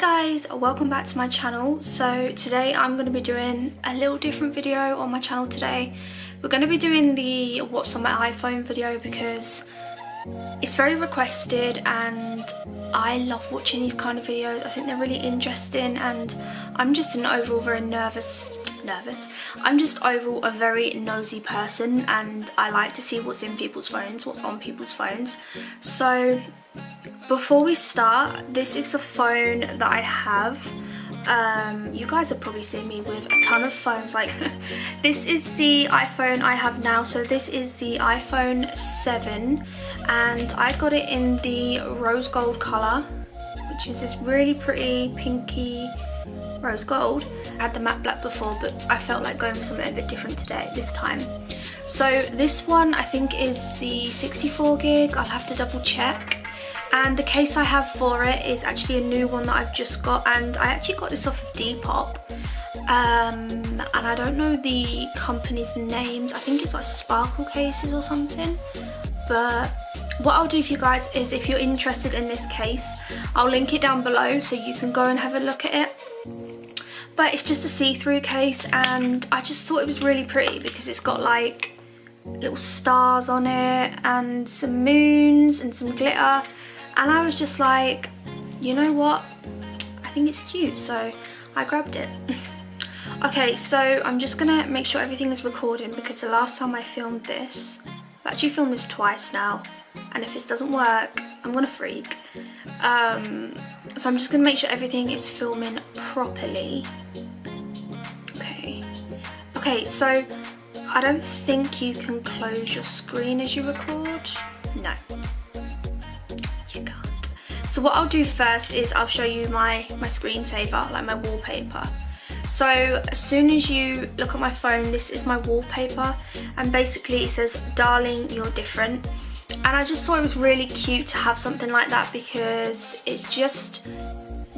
guys, welcome back to my channel. So today I'm going to be doing a little different video on my channel today. We're going to be doing the what's on my iPhone video because it's very requested and I love watching these kind of videos. I think they're really interesting and I'm just an overall very nervous. I'm just overall a very nosy person and I like to see what's in people's phones, what's on people's phones. So before we start, this is the phone that I have. You guys have probably seen me with a ton of phones. Like this is the iPhone I have now. So this is the iPhone 7 and I got it in the rose gold colour, which is this really pretty pinky rose gold. I had the matte black before, but I felt like going for something a bit different this time. So this one I think is the 64 gig. I'll have to double check. And the case I have for it is actually a new one that I've just got, and I actually got this off of Depop. And I don't know the company's names. I think it's like Sparkle Cases or something. But what I'll do for you guys is, if you're interested in this case, I'll link it down below so you can go and have a look at it. But it's just a see-through case and I just thought it was really pretty because it's got like little stars on it and some moons and some glitter. And I was just like, you know what, I think it's cute, so I grabbed it. Okay, so I'm just gonna make sure everything is recording because the last time I filmed this, I've actually filmed this twice now, and if this doesn't work, I'm gonna freak. So I'm just gonna make sure everything is filming properly. Okay, so I don't think you can close your screen as you record. No. So what I'll do first is I'll show you my screensaver, like my wallpaper. So as soon as you look at my phone, this is my wallpaper and basically it says, "Darling, you're different." And I just thought it was really cute to have something like that because it's just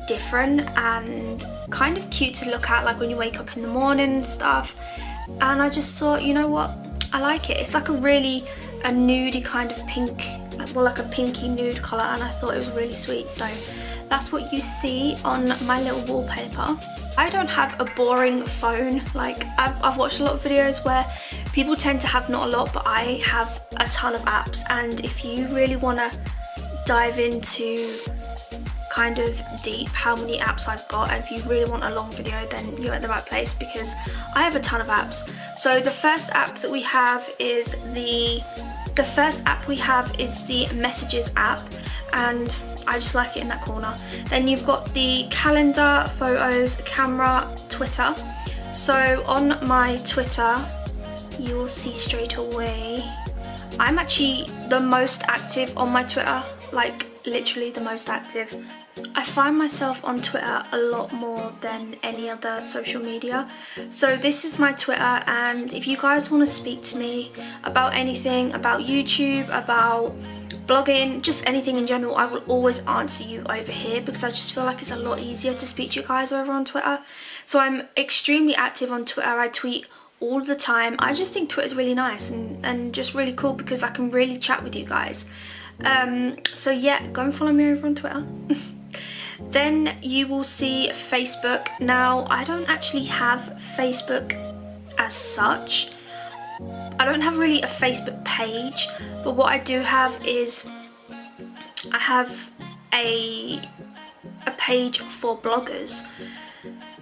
different and kind of cute to look at, like when you wake up in the morning and stuff. And I just thought, you know what, I like it. It's like a nudie kind of pink, well, like a pinky nude colour, and I thought it was really sweet. So that's what you see on my little wallpaper. I don't have a boring phone. Like I've watched a lot of videos where people tend to have not a lot, but I have a ton of apps, and if you really want to dive into kind of deep how many apps I've got, and if you really want a long video, then you're at the right place because I have a ton of apps. So the first app we have is the Messages app, and I just like it in that corner. Then you've got the calendar, photos, camera, Twitter. So on my Twitter, you will see straight away, I'm actually the most active on my Twitter, like literally the most active. I find myself on Twitter a lot more than any other social media. So this is my Twitter, and if you guys want to speak to me about anything, about YouTube, about blogging, just anything in general, I will always answer you over here because I just feel like it's a lot easier to speak to you guys over on Twitter. So I'm extremely active on Twitter. I tweet all the time. I just think Twitter's really nice and just really cool because I can really chat with you guys. So yeah, go and follow me over on Twitter. Then you will see Facebook. Now I don't actually have Facebook as such. I don't have really a Facebook page, but what I do have is I have a page for bloggers.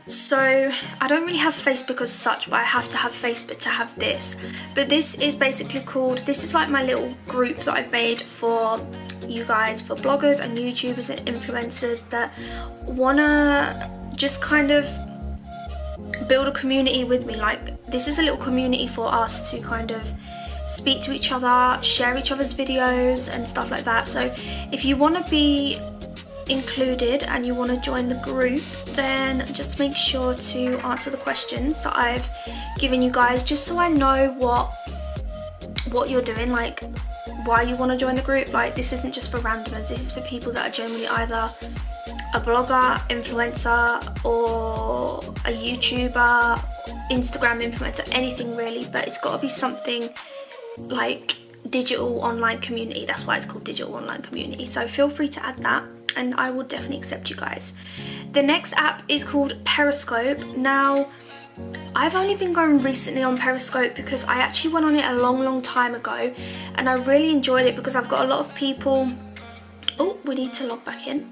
So I don't really have Facebook as such, but I have to have Facebook to have this. But this is basically this is like my little group that I've made for you guys, for bloggers and YouTubers and influencers that wanna just kind of build a community with me. Like this is a little community for us to kind of speak to each other, share each other's videos and stuff like that. So if you want to be included and you want to join the group, then just make sure to answer the questions that I've given you guys, just so I know what you're doing, like why you want to join the group. Like this isn't just for randomers, this is for people that are generally either a blogger, influencer, or a YouTuber, Instagram influencer, anything really, but it's got to be something like digital online community. That's why it's called digital online community. So feel free to add that. and I will definitely accept you guys. The next app is called Periscope. Now, I've only been going recently on Periscope because I actually went on it a long time ago, and I really enjoyed it because I've got a lot of people. Oh, we need to log back in.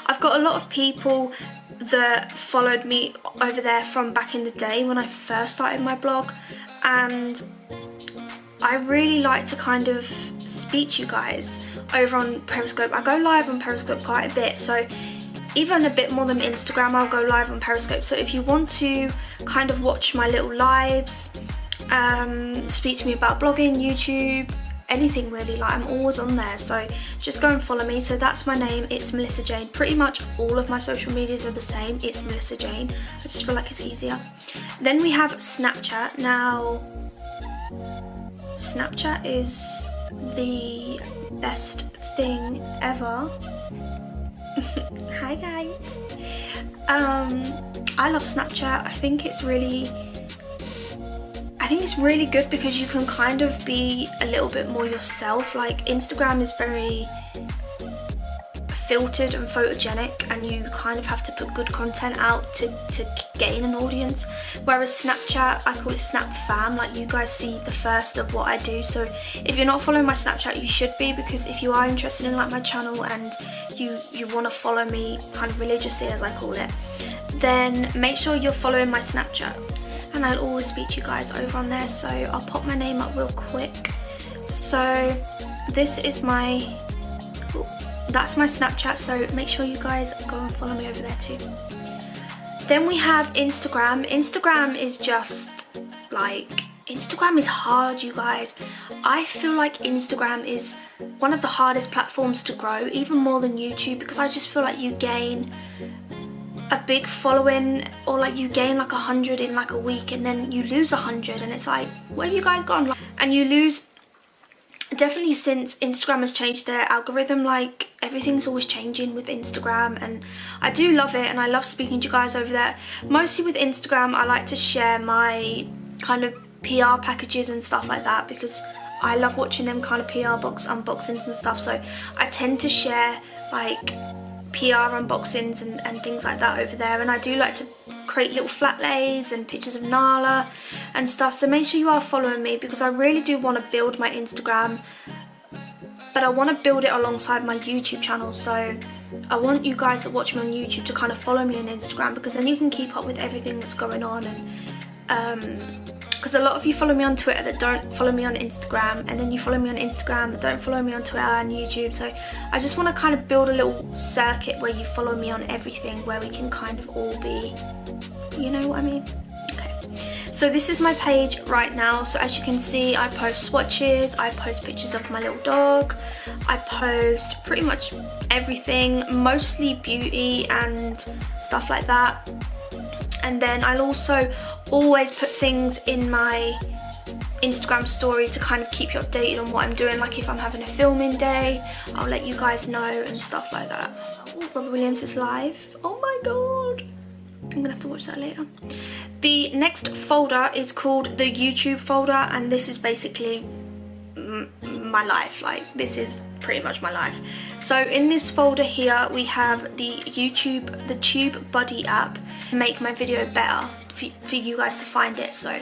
I've got a lot of people that followed me over there from back in the day when I first started my blog, and I really like to kind of speak to you guys over on Periscope. I go live on Periscope quite a bit, so even a bit more than Instagram, I'll go live on Periscope. So if you want to kind of watch my little lives, speak to me about blogging, YouTube, anything really, like I'm always on there, so just go and follow me. So that's my name, It's Melissa Jayn. Pretty much all of my social medias are the same, It's Melissa Jayn. I just feel like it's easier. Then we have Snapchat. Now, Snapchat is the best thing ever. Hi guys. I love Snapchat. I think it's really good because you can kind of be a little bit more yourself. Like Instagram is very filtered and photogenic, and you kind of have to put good content out to gain an audience, whereas Snapchat, I call it Snap Fam, like you guys see the first of what I do. So if you're not following my Snapchat, you should be, because if you are interested in like my channel and you want to follow me kind of religiously, as I call it, then make sure you're following my Snapchat, and I'll always speak to you guys over on there. So I'll pop my name up real quick. So this is that's my Snapchat, so make sure you guys go and follow me over there too. Then we have Instagram. Instagram is just like, Instagram is hard, you guys. I feel like Instagram is one of the hardest platforms to grow, even more than YouTube, because I just feel like you gain a big following, or like you gain like 100 in like a week, and then you lose 100, and it's like, where have you guys gone? And you lose. Definitely since Instagram has changed their algorithm, like everything's always changing with Instagram, and I do love it, and I love speaking to you guys over there. Mostly with Instagram, I like to share my kind of PR packages and stuff like that, because I love watching them kind of PR box unboxings and stuff. So I tend to share like PR unboxings and things like that over there, and I do like to create little flat lays and pictures of Nala and stuff. So make sure you are following me, because I really do want to build my Instagram, but I want to build it alongside my YouTube channel. So I want you guys that watch me on YouTube to kind of follow me on Instagram, because then you can keep up with everything that's going on. And because a lot of you follow me on Twitter that don't follow me on Instagram, and then you follow me on Instagram that don't follow me on Twitter and YouTube. So I just want to kind of build a little circuit where you follow me on everything, where we can kind of all be, you know what I mean? Okay, so this is my page right now. So as you can see, I post swatches, I post pictures of my little dog, I post pretty much everything, mostly beauty and stuff like that. And then I'll also always put things in my Instagram story to kind of keep you updated on what I'm doing. Like if I'm having a filming day, I'll let you guys know and stuff like that. Oh, Robert Williams is live. Oh my god. I'm gonna have to watch that later. The next folder is called the YouTube folder, and this is basically my life. Like this is pretty much my life. So in this folder here we have the Tube Buddy app. Make my video better for you guys to find it. So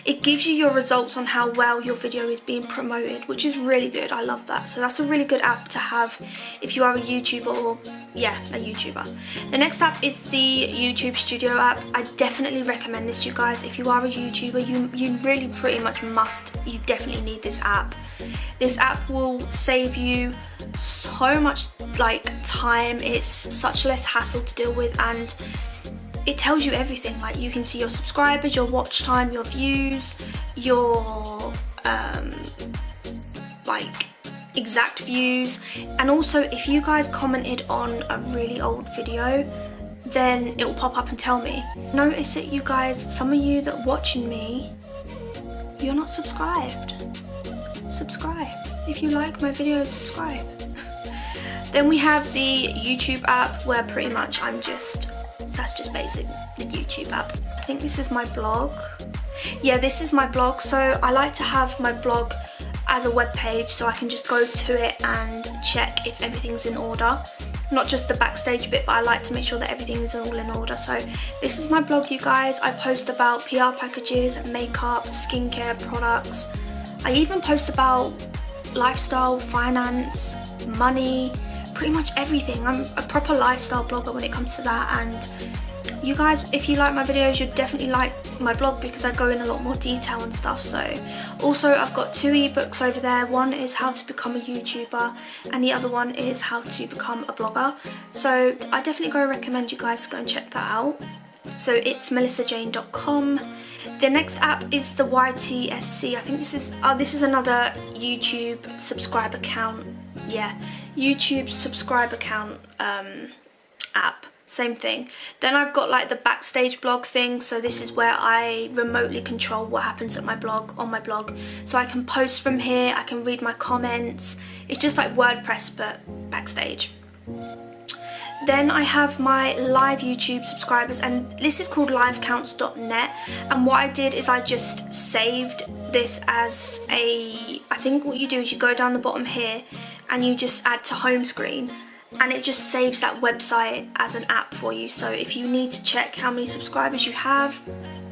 it gives you your results on how well your video is being promoted, which is really good. I love that. So that's a really good app to have if you are a YouTuber, or yeah, a YouTuber. The next app is the YouTube Studio app. I definitely recommend this, you guys. If you are a YouTuber, you really pretty much must, you definitely need this app. This app will save you so much like time. It's such less hassle to deal with, and it tells you everything. Like you can see your subscribers, your watch time, your views, your like exact views, and also if you guys commented on a really old video, then it will pop up and tell me. Notice it, you guys, some of you that are watching me, you're not subscribed. Subscribe. If you like my videos, subscribe. Then we have the YouTube app, where pretty much that's just basic, the YouTube app. I think this is my blog. Yeah, this is my blog. So I like to have my blog as a web page, so I can just go to it and check if everything's in order. Not just the backstage bit, but I like to make sure that everything is all in order. So this is my blog, you guys. I post about PR packages, makeup, skincare products. I even post about lifestyle, finance, money, pretty much everything. I'm a proper lifestyle blogger when it comes to that, and you guys, if you like my videos, you'd definitely like my blog because I go in a lot more detail and stuff. So also I've got 2 ebooks over there. One is how to become a YouTuber and the other one is how to become a blogger. So I definitely recommend you guys go and check that out. So itsmelissajayn.com. The next app is the YTSC. I think this is another YouTube subscribe account. Yeah, YouTube subscribe account app. Same thing. Then I've got like the backstage blog thing, so this is where I remotely control what happens at my blog, on my blog. So I can post from here, I can read my comments. It's just like WordPress but backstage. Then I have my live YouTube subscribers, and this is called livecounts.net, and what I did is I just saved this as I think what you do is you go down the bottom here and you just add to home screen, and it just saves that website as an app for you. So if you need to check how many subscribers you have,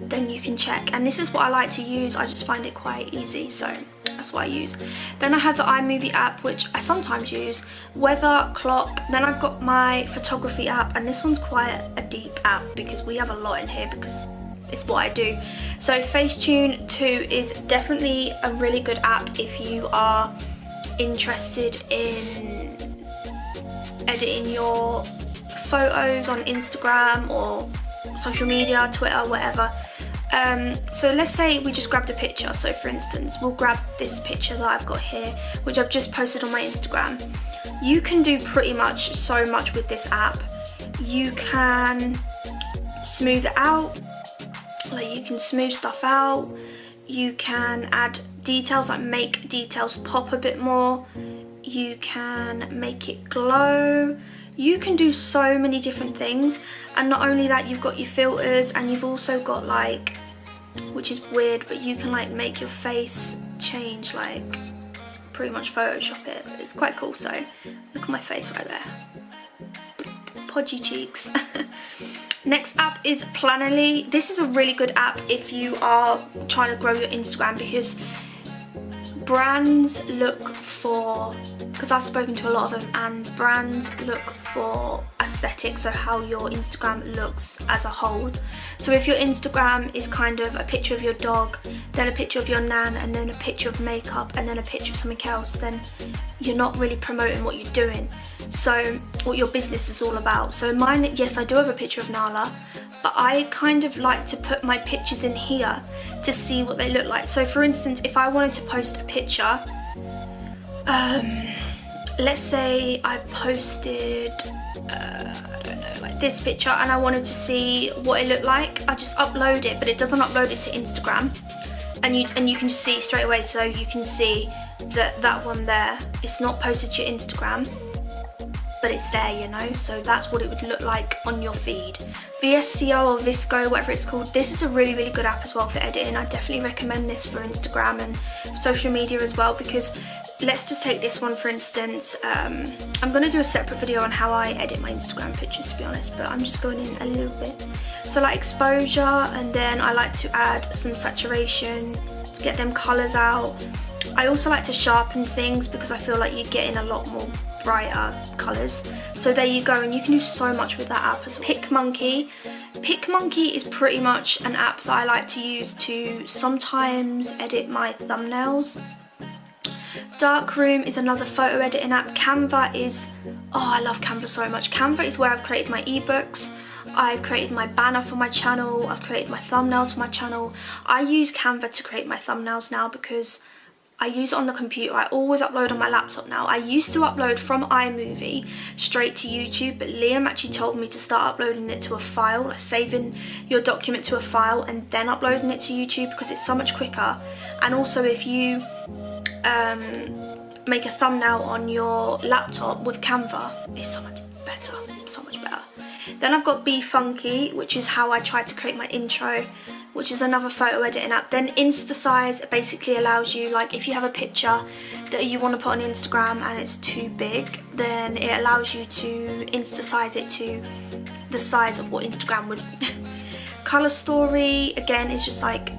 then you can check. And this is what I like to use. I just find it quite easy, so that's what I use. Then I have the iMovie app, which I sometimes use, weather, clock. Then I've got my photography app, and this one's quite a deep app because we have a lot in here because it's what I do. So Facetune 2 is definitely a really good app if you are interested in editing your photos on Instagram or social media, Twitter, whatever. So let's say we just grabbed a picture. So for instance, we'll grab this picture that I've got here, which I've just posted on my Instagram. You can do pretty much so much with this app. You can smooth it out, like you can smooth stuff out. You can add details, like make details pop a bit more. You can make it glow. You can do so many different things, and not only that, you've got your filters, and you've also got like, which is weird, but you can like make your face change, like pretty much Photoshop it. It's quite cool. So look at my face right there, podgy cheeks. Next app is Planoly. This is a really good app if you are trying to grow your Instagram, because brands look for, because I've spoken to a lot of them, and brands look for aesthetics, so how your Instagram looks as a whole. So if your Instagram is kind of a picture of your dog, then a picture of your nan, and then a picture of makeup, and then a picture of something else, then you're not really promoting what you're doing, so what your business is all about. So mine, yes, I do have a picture of Nala, but I kind of like to put my pictures in here to see what they look like. So for instance, if I wanted to post a picture, let's say I posted, I don't know, like this picture, and I wanted to see what it looked like, I just upload it, but it doesn't upload it to Instagram, and you can just see it straight away. So you can see that that one there, it's not posted to your Instagram, but it's there, you know, so that's what it would look like on your feed. VSCO or Visco, whatever it's called, this is a really, really good app as well for editing. I definitely recommend this for Instagram and social media as well, because let's just take this one for instance. I'm going to do a separate video on how I edit my Instagram pictures, to be honest, but I'm just going in a little bit. So like exposure, and then I like to add some saturation to get them colours out. I also like to sharpen things because I feel like you're getting a lot more brighter colours. So there you go, and you can do so much with that app as well. PicMonkey. PicMonkey is pretty much an app that I like to use to sometimes edit my thumbnails. Darkroom is another photo editing app. Canva is, oh, I love Canva so much. Canva is where I've created my ebooks, I've created my banner for my channel, I've created my thumbnails for my channel. I use Canva to create my thumbnails now because I use it on the computer. I always upload on my laptop now. I used to upload from iMovie straight to YouTube, but Liam actually told me to start uploading it to a file, like saving your document to a file and then uploading it to YouTube, because it's so much quicker. And also if you make a thumbnail on your laptop with Canva, it's so much better, so much better. Then I've got Be Funky, which is how I tried to create my intro, which is another photo editing app. Then InstaSize basically allows you, like if you have a picture that you want to put on Instagram and it's too big, then it allows you to InstaSize it to the size of what Instagram would. Color Story, again, is just like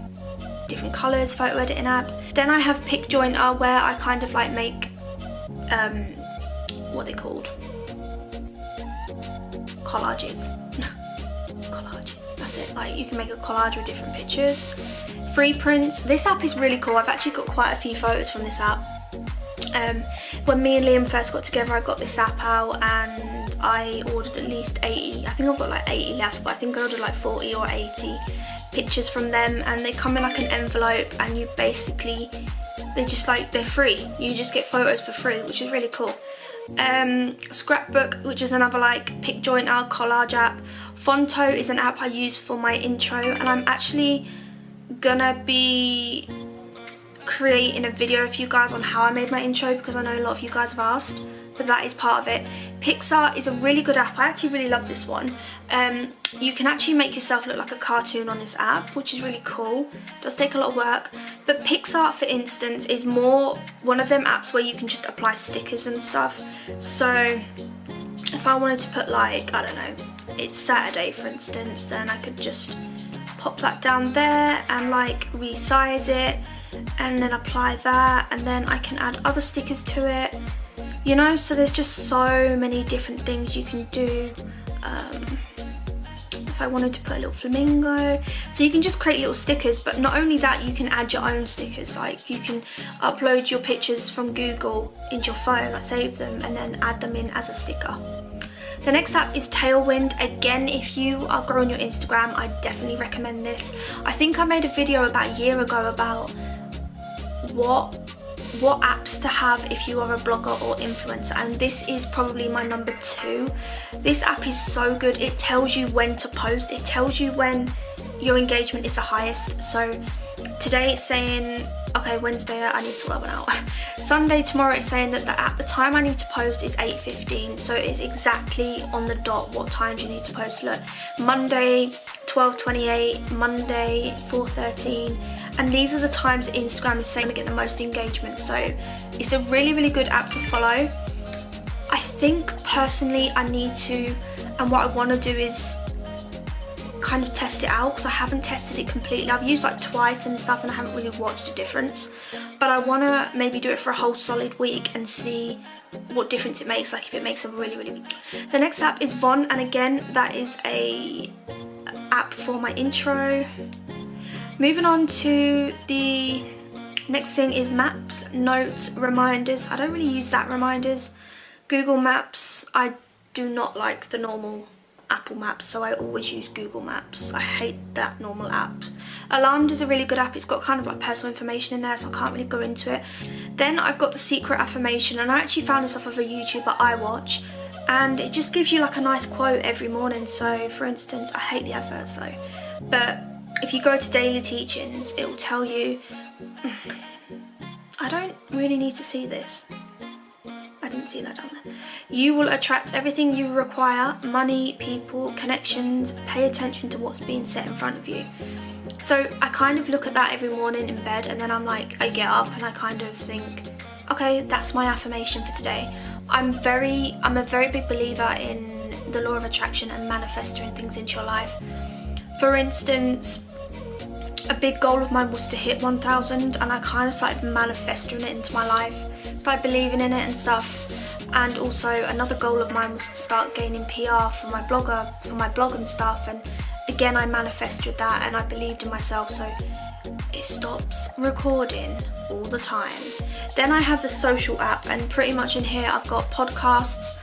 different colors, photo editing app. Then I have Pic Jointer, where I kind of like make, what are they called? Collages. Collages, that's it. Like you can make a collage with different pictures. Free Prints, this app is really cool. I've actually got quite a few photos from this app. When me and Liam first got together, I got this app out and I ordered at least 80, I think I've got like 80 left, but I think I ordered like 40 or 80 pictures from them, and they come in like an envelope, and you basically, they're free. You just get photos for free, which is really cool. Scrapbook, which is another like Pic Jointer collage app. Fonto is an app I use for my intro, and I'm actually gonna be creating a video for you guys on how I made my intro, because I know a lot of you guys have asked, but that is part of it. Pixar is a really good app. I actually really love this one. You can actually make yourself look like a cartoon on this app, which is really cool. It does take a lot of work, but Pixar, for instance, is more one of them apps where you can just apply stickers and stuff. So if I wanted to put like, I don't know, it's Saturday for instance, then I could just pop that down there and like resize it and then apply that, and then I can add other stickers to it, you know. So there's just so many different things you can do. If I wanted to put a little flamingo, so you can just create little stickers. But not only that, you can add your own stickers. Like you can upload your pictures from Google into your phone, like save them and then add them in as a sticker. The next app is Tailwind. Again, if you are growing your Instagram, I definitely recommend this. I think I made a video about a year ago about what apps to have if you are a blogger or influencer, and this is probably my number 2. This app is so good. It tells you when to post. It tells you when your engagement is the highest. So today it's saying, okay, Wednesday, I need to sort that one out. Sunday, tomorrow, it's saying that at the time I need to post is 8:15, so it's exactly on the dot what times you need to post. Look, Monday 12:28, Monday 4:13, and these are the times that Instagram is saying to get the most engagement. So it's a really, really good app to follow. I think personally I need to, and what I want to do is kind of test it out, because I haven't tested it completely. I've used like twice and stuff and I haven't really watched a difference, but I want to maybe do it for a whole solid week and see what difference it makes, like if it makes a really, really big. The next app is Von, and again that is a app for my intro. Moving on to the next thing is Maps, Notes, Reminders. I don't really use that, Reminders. Google Maps, I do not like the normal Apple Maps, so I always use Google Maps. I hate that normal app. Alarmed is a really good app. It's got kind of like personal information in there, so I can't really go into it. Then I've got the Secret Affirmation, and I actually found this off of a YouTuber I watch, and it just gives you like a nice quote every morning. So for instance, I hate the adverts though, but if you go to Daily Teachings, it will tell you, I don't really need to see this. I didn't see that down there. You will attract everything you require: money, people, connections. Pay attention to what's being set in front of you. So I kind of look at that every morning in bed, and then I'm like, I get up and I kind of think, okay, that's my affirmation for today. I'm a very big believer in the law of attraction and manifesting things into your life. For instance, a big goal of mine was to hit 1,000, and I kind of started manifesting it into my life, started believing in it and stuff. And also another goal of mine was to start gaining PR for my blog and stuff, and again I manifested that and I believed in myself, so it stops recording all the time. Then I have the social app, and pretty much in here I've got podcasts.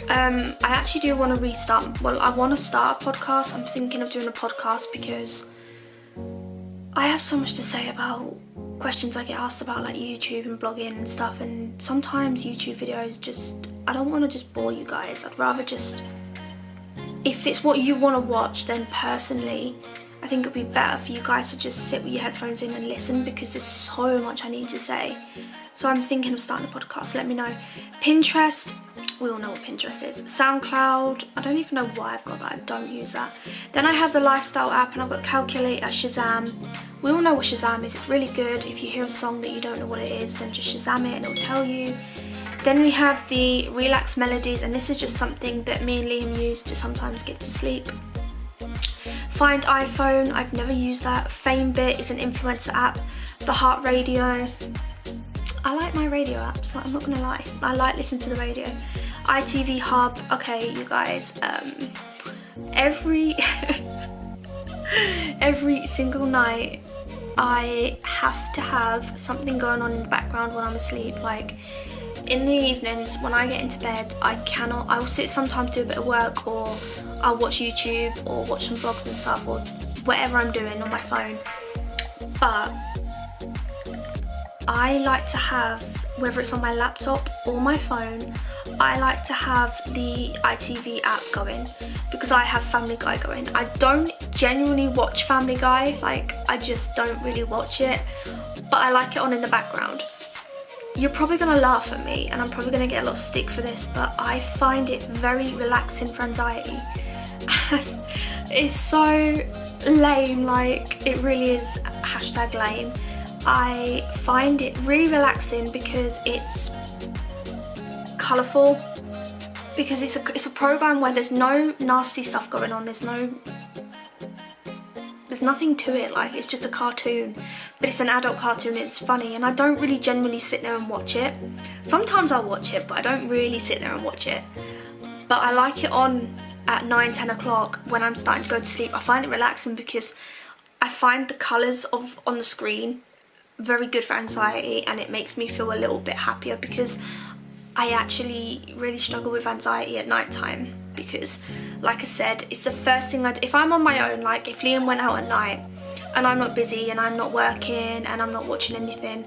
I actually do want to I want to start a podcast. I'm thinking of doing a podcast because I have so much to say about questions I get asked about like YouTube and blogging and stuff, and sometimes YouTube videos I don't want to just bore you guys. I'd rather just, if it's what you want to watch, then personally I think it would be better for you guys to just sit with your headphones in and listen, because there's so much I need to say. So I'm thinking of starting a podcast. Let me know. Pinterest, we all know what Pinterest is. SoundCloud, I don't even know why I've got that. I don't use that. Then I have the lifestyle app, and I've got Calculator, Shazam. We all know what Shazam is. It's really good. If you hear a song that you don't know what it is, then just Shazam it and it'll tell you. Then we have the Relax Melodies, and this is just something that me and Liam use to sometimes get to sleep. Find iPhone, I've never used that. FameBit is an influencer app. The Heart Radio. I like my radio apps, like, I'm not gonna lie. I like listening to the radio. ITV Hub, okay, you guys. Every single night I have to have something going on in the background when I'm asleep. Like, in the evenings when I get into bed, I will sit sometimes, do a bit of work, or I'll watch YouTube or watch some vlogs and stuff, or whatever I'm doing on my phone. But I like to have, whether it's on my laptop or my phone, I like to have the ITV app going, because I have Family Guy going. I don't genuinely watch Family Guy, like, I just don't really watch it, but I like it on in the background. You're probably gonna laugh at me, and I'm probably gonna get a lot of stick for this, but I find it very relaxing for anxiety. It's so lame, like, it really is #lame. I find it really relaxing because it's colourful, because it's a program where there's no nasty stuff going on. There's nothing to it, like, it's just a cartoon, but it's an adult cartoon and it's funny, and I don't really genuinely sit there and watch it. Sometimes I'll watch it, but I don't really sit there and watch it. But I like it on at 9-10 o'clock when I'm starting to go to sleep. I find it relaxing because I find the colours on the screen very good for anxiety, and it makes me feel a little bit happier, because I actually really struggle with anxiety at night time, because, like I said, it's the first thing I do. If I'm on my own, like if Liam went out at night and I'm not busy and I'm not working and I'm not watching anything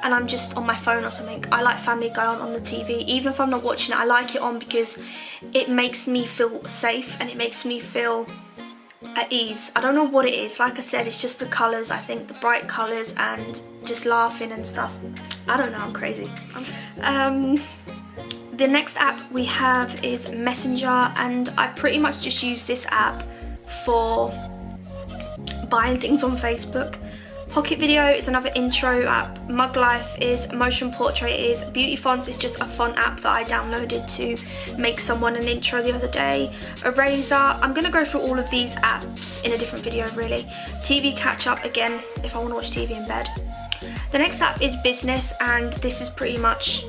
and I'm just on my phone or something, I like Family Guy on the TV. Even if I'm not watching it, I like it on because it makes me feel safe and it makes me feel at ease. I don't know what it is. Like I said, it's just the colours, I think, the bright colours, and just laughing and stuff. I don't know, I'm crazy. The next app we have is Messenger, and I pretty much just use this app for buying things on Facebook. Pocket Video is another intro app. Mug Life is, Motion Portrait is, Beauty Fonts is just a font app that I downloaded to make someone an intro the other day. Eraser, I'm going to go through all of these apps in a different video really. TV Catch Up, again, if I want to watch TV in bed. The next app is Business, and this is pretty much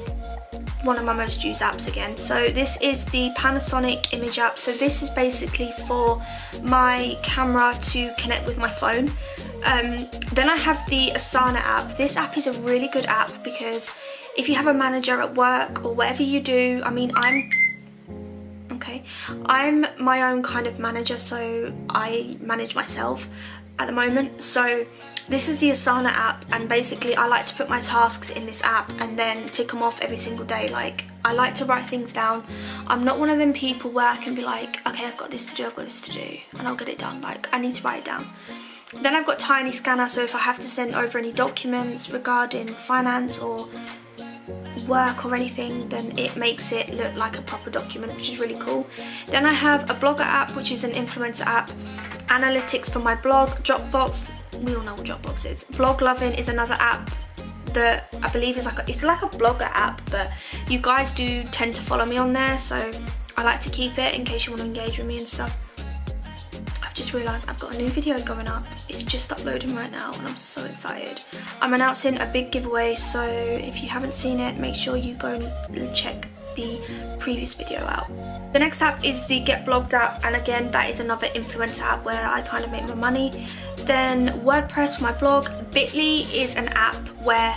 one of my most used apps again. So this is the Panasonic image app. So this is basically for my camera to connect with my phone. Then I have the Asana app. This app is a really good app because if you have a manager at work or whatever you do, I mean, I'm my own kind of manager, so I manage myself at the moment. So this is the Asana app, and basically I like to put my tasks in this app and then tick them off every single day. Like, I like to write things down. I'm not one of them people where I can be like, okay, I've got this to do, and I'll get it done. Like, I need to write it down. Then I've got Tiny Scanner, so if I have to send over any documents regarding finance or work or anything, then it makes it look like a proper document, which is really cool. Then I have a Blogger app, which is an influencer app. Analytics for my blog. Dropbox, we all know what Dropbox is. Blog Loving is another app that I believe is it's like a blogger app, but you guys do tend to follow me on there, so I like to keep it in case you want to engage with me and stuff. I've just realised I've got a new video going up. It's just uploading right now and I'm so excited. I'm announcing a big giveaway, so if you haven't seen it, make sure you go and check the previous video out. The next app is the Get Blogged app, and again, that is another influencer app where I kind of make my money. Then WordPress for my blog. Bitly is an app where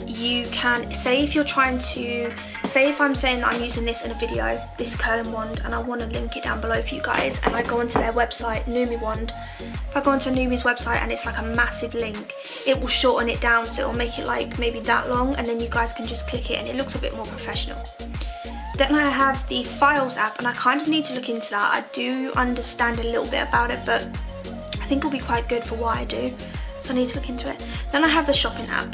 you can, say if you're trying to, say if I'm saying that I'm using this in a video, this curling wand, and I want to link it down below for you guys, and I go onto their website, Numi Wand. If I go onto Numi's website and it's like a massive link, it will shorten it down, so it'll make it like maybe that long, and then you guys can just click it and it looks a bit more professional. Then I have the Files app, and I kind of need to look into that. I do understand a little bit about it, but I think it'll be quite good for what I do, so I need to look into it. Then I have the shopping app.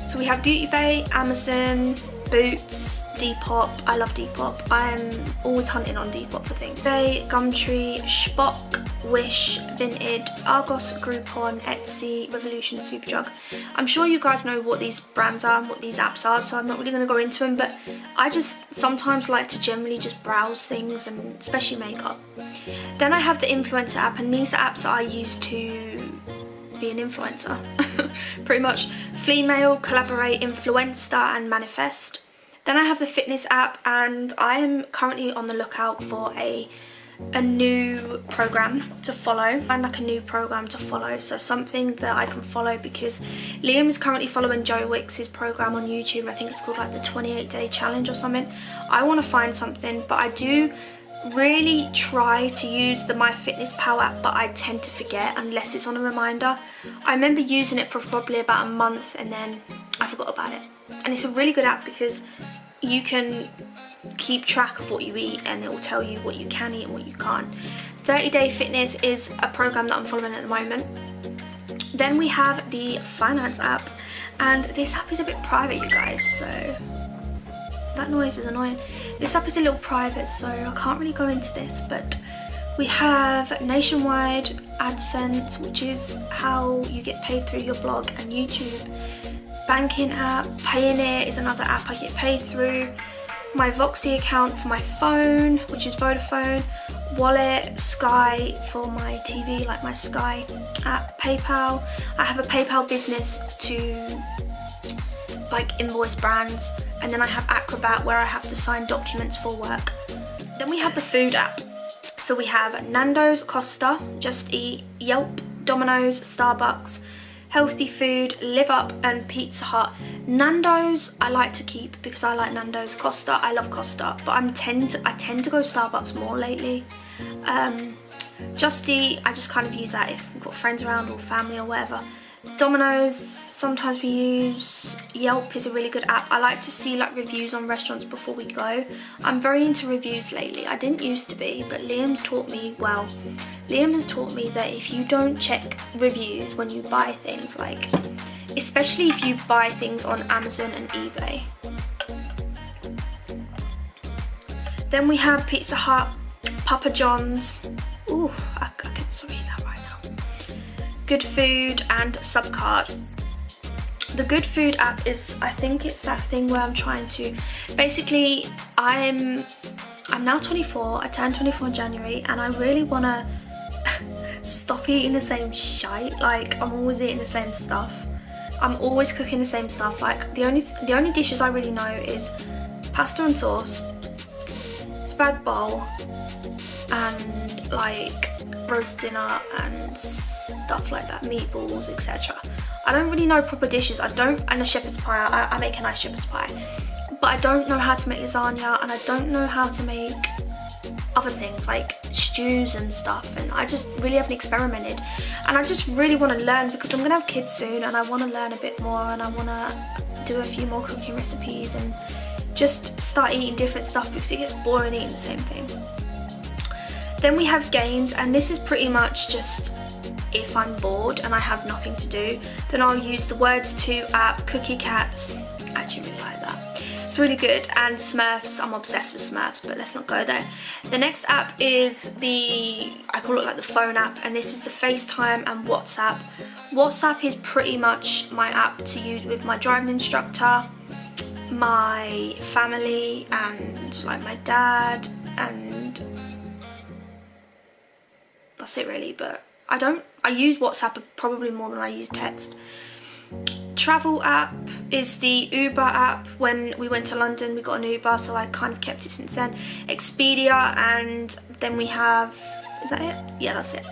So we have Beauty Bay, Amazon, Boots, Depop. I love Depop. I'm always hunting on Depop for things. Bay, Gumtree, Spock, Wish, Vinted, Argos, Groupon, Etsy, Revolution, Superdrug. I'm sure you guys know what these brands are and what these apps are, so I'm not really going to go into them, but I just sometimes like to generally just browse things, and especially makeup. Then I have the influencer app, and these are apps that I use to be an influencer. Pretty much Fleamail, Collaborate, Influenster and Manifest. Then I have the fitness app, and I am currently on the lookout for a new program to follow. And like a new program to follow, so something that I can follow, because Liam is currently following Joe Wicks' program on YouTube. I think it's called like the 28-day challenge or something. I want to find something, but I do really try to use the MyFitnessPal app, but I tend to forget unless it's on a reminder. I remember using it for probably about a month and then I forgot about it. And it's a really good app because you can keep track of what you eat, and it will tell you what you can eat and what you can't. 30-Day Fitness is a program that I'm following at the moment. Then we have the finance app, and this app is a bit private, you guys, so that noise is annoying. This app is a little private, so I can't really go into this, but we have Nationwide, AdSense, which is how you get paid through your blog and YouTube. Banking app, Payoneer is another app I get paid through. My Voxy account for my phone, which is Vodafone. Wallet, Sky for my TV, like my Sky app. PayPal. I have a PayPal business to like invoice brands, and then I have Acrobat where I have to sign documents for work. Then we have the food app. So we have Nando's, Costa, Just Eat, Yelp, Domino's, Starbucks, Healthy Food, Live Up and Pizza Hut. Nando's I like to keep because I like Nando's. Costa, I love Costa, but I tend to go Starbucks more lately. Just Eat, I just kind of use that if we've got friends around or family or whatever. Domino's, sometimes we use. Yelp is a really good app. I like to see like reviews on restaurants before we go. I'm very into reviews lately. I didn't used to be, but Liam has taught me that if you don't check reviews when you buy things, like especially if you buy things on Amazon and eBay. Then we have Pizza Hut, Papa John's. Ooh, I can read that right now. Good Food and Subcard. The Good Food app is, I think it's that thing where I'm trying to, basically I'm now 24, I turned 24 in January, and I really want to stop eating the same shite. Like, I'm always eating the same stuff. I'm always cooking the same stuff. Like, the only dishes I really know is pasta and sauce, spag bowl, and like roast dinner and stuff like that, meatballs, etc. I don't really know proper dishes. And a shepherd's pie. I make a nice shepherd's pie, but I don't know how to make lasagna, and I don't know how to make other things like stews and stuff, and I just really haven't experimented, and I just really want to learn because I'm gonna have kids soon, and I want to learn a bit more, and I want to do a few more cooking recipes and just start eating different stuff because it gets boring eating the same thing. Then we have games, and this is pretty much just if I'm bored and I have nothing to do, then I'll use the Words 2 app, Cookie Cats. I actually really like that. It's really good. And Smurfs. I'm obsessed with Smurfs, but let's not go there. The next app is I call it like the phone app, and this is the FaceTime and WhatsApp. WhatsApp is pretty much my app to use with my driving instructor, my family, and like my dad, and that's it really. But I use WhatsApp probably more than I use text. Travel app is the Uber app. When we went to London, we got an Uber, so I kind of kept it since then. Expedia, and then we have, is that it? Yeah, that's it.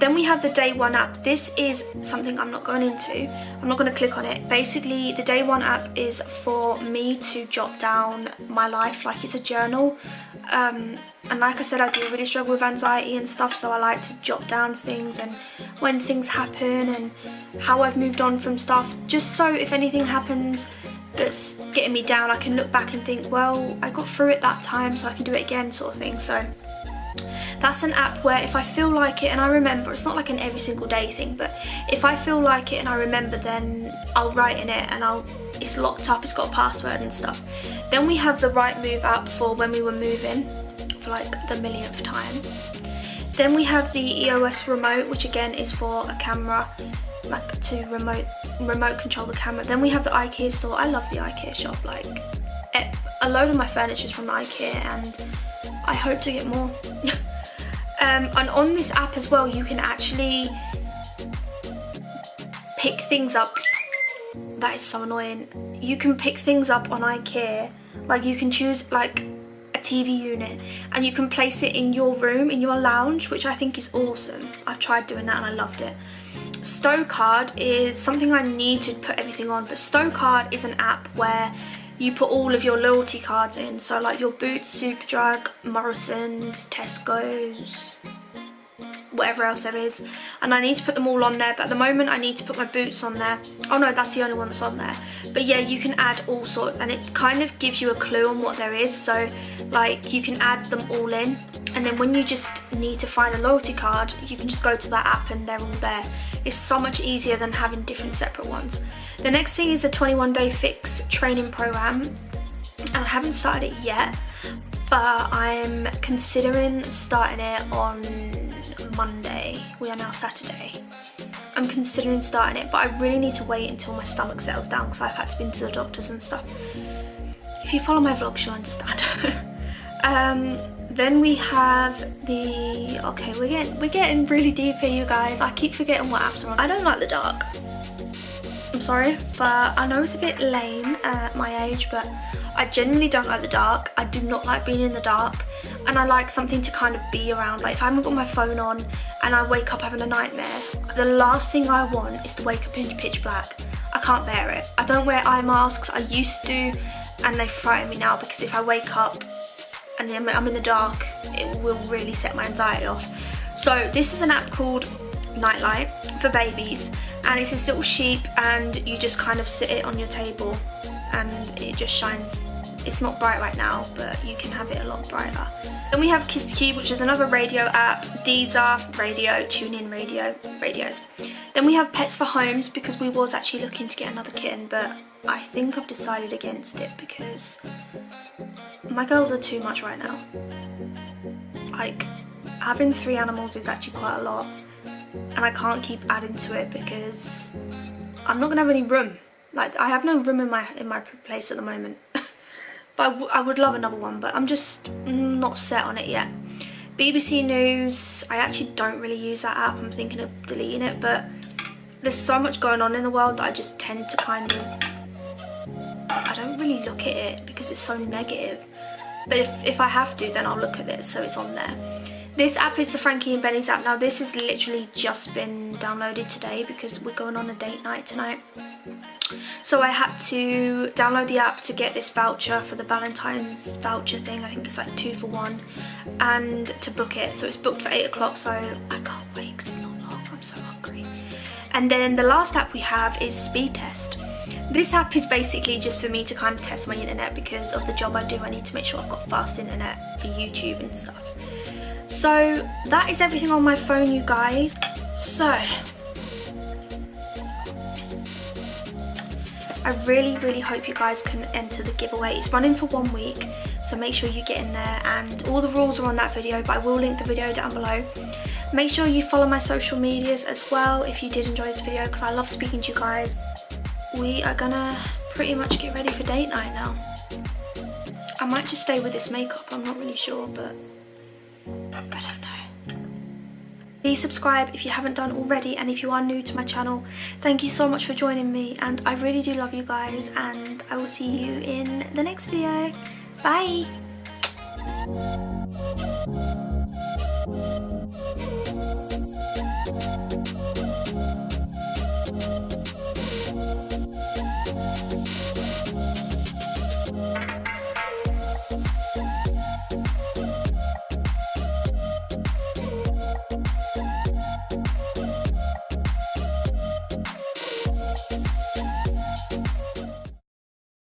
Then we have the Day One app. This is something I'm not going into. I'm not going to click on it. Basically, the Day One app is for me to jot down my life, like it's a journal. And like I said, I do really struggle with anxiety and stuff, so I like to jot down things and when things happen and how I've moved on from stuff, just so if anything happens that's getting me down, I can look back and think, well, I got through it that time, so I can do it again, sort of thing. So That's an app where if I feel like it and I remember, it's not like an every single day thing, but if I feel like it and I remember, then I'll write in it and it's locked up, it's got a password and stuff. Then we have the Right Move app for when we were moving, for like the millionth time. Then we have the EOS remote, which again is for a camera, like to remote control the camera. Then we have the IKEA store. I love the IKEA shop, like a load of my furniture is from IKEA and I hope to get more. And on this app as well, you can actually pick things up. That is so annoying. You can pick things up on IKEA. Like you can choose like a TV unit and you can place it in your room, in your lounge, which I think is awesome. I've tried doing that and I loved it. Stowcard is something I need to put everything on, but Stowcard is an app where you put all of your loyalty cards in, so like your Boots, Superdrug, Morrison's, Tesco's, whatever else there is, and I need to put them all on there, but at the moment I need to put my Boots on there. Oh no, that's the only one that's on there. But yeah, you can add all sorts and it kind of gives you a clue on what there is, so like you can add them all in, and then when you just need to find a loyalty card, you can just go to that app and they're all there. It's so much easier than having different separate ones. The next thing is a 21-day fix training program, and I haven't started it yet, but I'm considering starting it on Monday. We are now Saturday. I'm considering starting it, but I really need to wait until my stomach settles down because I've had to be to the doctors and stuff. If you follow my vlogs, you'll understand. Then we have the, okay, we're getting really deep here, you guys. I keep forgetting what apps are on. I don't like the dark. I'm sorry, but I know it's a bit lame at my age, but I genuinely don't like the dark. I do not like being in the dark, and I like something to kind of be around. Like if I haven't got my phone on and I wake up having a nightmare, the last thing I want is to wake up in pitch black. I can't bear it. I don't wear eye masks. I used to, and they frighten me now because if I wake up and then I'm in the dark, it will really set my anxiety off. So this is an app called Nightlight for babies, and it's this little sheep and you just kind of sit it on your table and it just shines. It's not bright right now, but you can have it a lot brighter. Then we have KissCube, which is another radio app, Deezer, radio, TuneIn radios. Then we have Pets for Homes because we was actually looking to get another kitten, but I think I've decided against it because my girls are too much right now. Like, having 3 animals is actually quite a lot, and I can't keep adding to it because I'm not gonna have any room. Like, I have no room in my place at the moment. But I would love another one, but I'm just not set on it yet. BBC News, I actually don't really use that app. I'm thinking of deleting it, but there's so much going on in the world that I just tend to kind of, I don't really look at it because it's so negative. But if I have to, then I'll look at it, so it's on there. This app is the Frankie and Benny's app. Now this has literally just been downloaded today because we're going on a date night tonight. So I had to download the app to get this voucher for the Valentine's voucher thing. I think it's like 2 for 1, and to book it. So it's booked for 8 o'clock, so I can't wait because it's not long. I'm so hungry. And then the last app we have is Speed Test. This app is basically just for me to kind of test my internet because of the job I do. I need to make sure I've got fast internet for YouTube and stuff. So that is everything on my phone, you guys. So I really hope you guys can enter the giveaway. It's running for 1 week, so make sure you get in there, and all the rules are on that video, but I will link the video down below. Make sure you follow my social medias as well if you did enjoy this video, because I love speaking to you guys. We are gonna pretty much get ready for date night now. I might just stay with this makeup, I'm not really sure, but I don't know. Please subscribe if you haven't done already, and if you are new to my channel, thank you so much for joining me, and I really do love you guys, and I will see you in the next video. Bye!